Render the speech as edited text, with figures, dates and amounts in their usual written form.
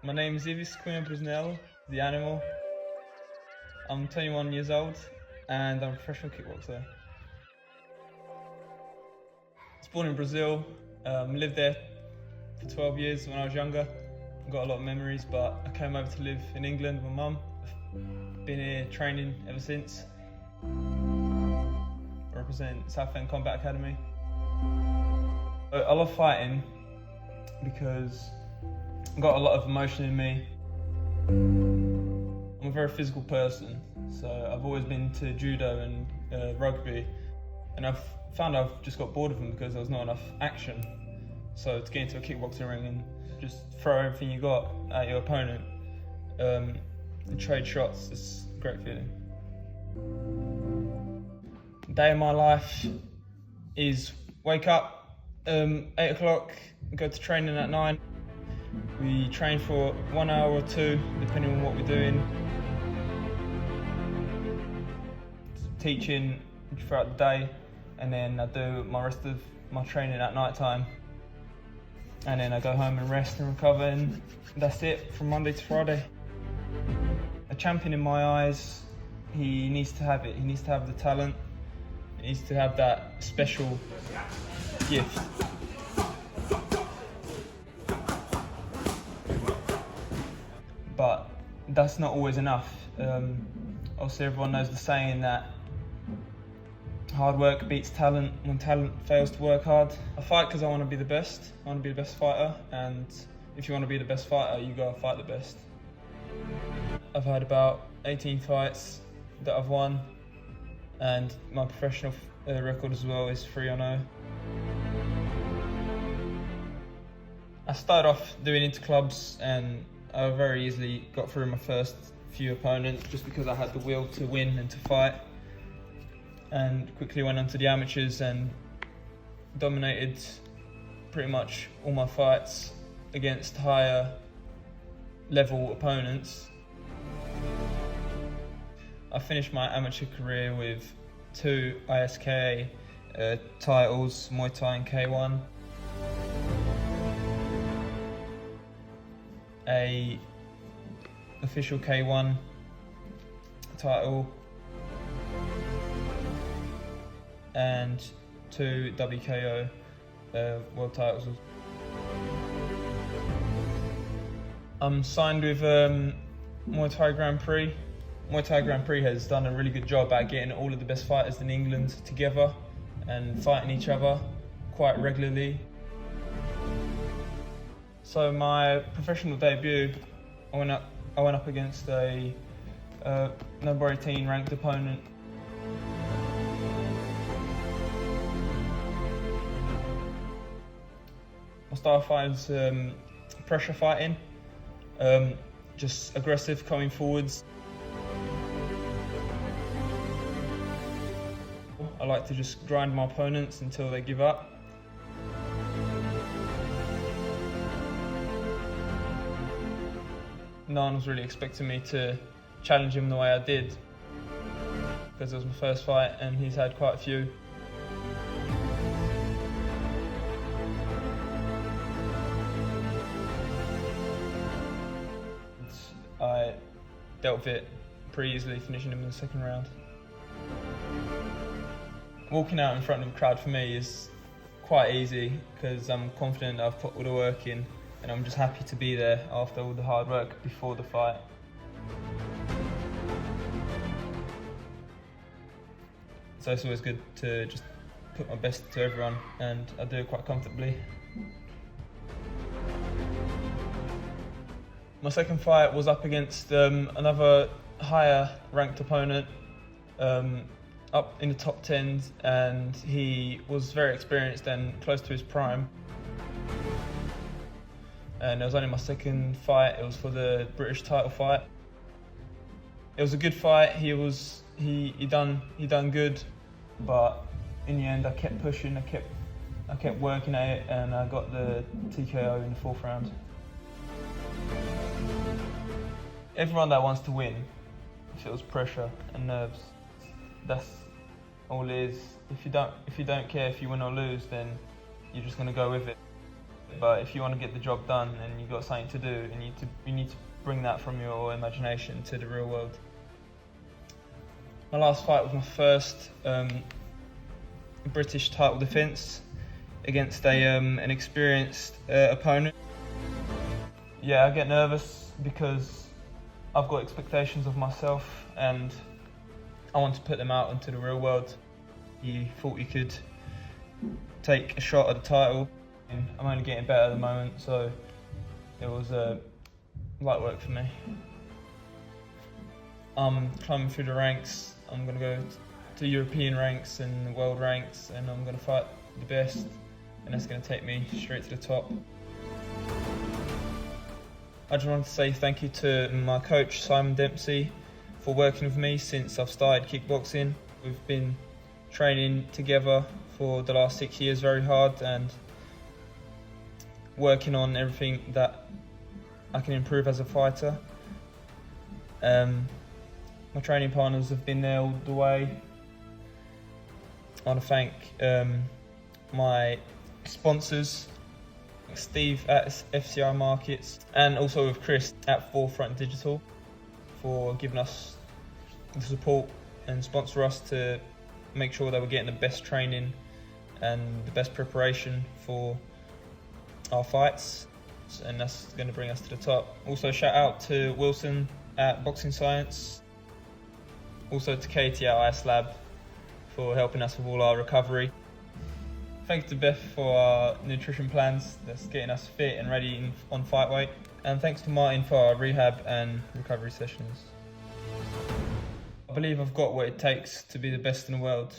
My name is Yves Brusnello, the animal. I'm 21 years old and I'm a professional kickboxer. I was born in Brazil, lived there for 12 years when I was younger. I've got a lot of memories, but I came over to live in England with my mum. I've been here training ever since. I represent Southend Combat Academy. I love fighting because I've got a lot of emotion in me. I'm a very physical person, so I've always been to judo and rugby, and I've found I've just got bored of them because there was not enough action. So to get into a kickboxing ring and just throw everything you got at your opponent and trade shots, it's a great feeling. Day in my life is wake up 8 o'clock, go to training at 9. We train for 1 hour or 2, depending on what we're doing. Teaching throughout the day, and then I do my rest of my training at night time. And then I go home and rest and recover, and that's it from Monday to Friday. A champion in my eyes, he needs to have it. He needs to have the talent. He needs to have that special gift. But that's not always enough. Also, everyone knows the saying that hard work beats talent when talent fails to work hard. I fight because I want to be the best. I want to be the best fighter, and if you want to be the best fighter, you gotta fight the best. I've had about 18 fights that I've won, and my professional record as well is 3-0. I started off doing interclubs, and I very easily got through my first few opponents just because I had the will to win and to fight, and quickly went on to the amateurs and dominated pretty much all my fights against higher level opponents. I finished my amateur career with 2 ISKA titles, Muay Thai and K1. A official K1 title and 2 WKO world titles. I'm signed with Muay Thai Grand Prix. Muay Thai Grand Prix has done a really good job at getting all of the best fighters in England together and fighting each other quite regularly. So my professional debut, I went up against a number 18 ranked opponent. My style of fight is pressure fighting, just aggressive coming forwards. I like to just grind my opponents until they give up. No one was really expecting me to challenge him the way I did, because it was my first fight and he's had quite a few. I dealt with it pretty easily, finishing him in the second round. Walking out in front of a crowd for me is quite easy because I'm confident I've put all the work in, and I'm just happy to be there after all the hard work before the fight. So it's always good to just put my best to everyone, and I do it quite comfortably. My second fight was up against another higher ranked opponent, up in the top 10s, and he was very experienced and close to his prime. And it was only my second fight. It was for the British title fight. It was a good fight. He done good, but in the end I kept pushing. I kept working at it, and I got the TKO in the 4th round. Everyone that wants to win feels pressure and nerves. That's all it is. If you don't care if you win or lose, then you're just going to go with it. But if you want to get the job done and you've got something to do, and you need to bring that from your imagination to the real world. My last fight was my first British title defence against an experienced opponent. Yeah, I get nervous because I've got expectations of myself and I want to put them out into the real world. You thought you could take a shot at the title. I'm only getting better at the moment, so it was light work for me. I'm climbing through the ranks. I'm going to go to European ranks and the world ranks, and I'm going to fight the best, and that's going to take me straight to the top. I just wanted to say thank you to my coach Simon Dempsey for working with me since I've started kickboxing. We've been training together for the last 6 years very hard and working on everything that I can improve as a fighter. My training partners have been there all the way. I want to thank my sponsors, Steve at FCI Markets, and also with Chris at Forefront Digital for giving us the support and sponsor us to make sure that we're getting the best training and the best preparation for our fights, and that's going to bring us to the top. Also shout out to Wilson at Boxing Science, also to Katie at Ice Lab for helping us with all our recovery. Thanks to Beth for our nutrition plans that's getting us fit and ready on fight weight, and thanks to Martin for our rehab and recovery sessions. I believe I've got what it takes to be the best in the world.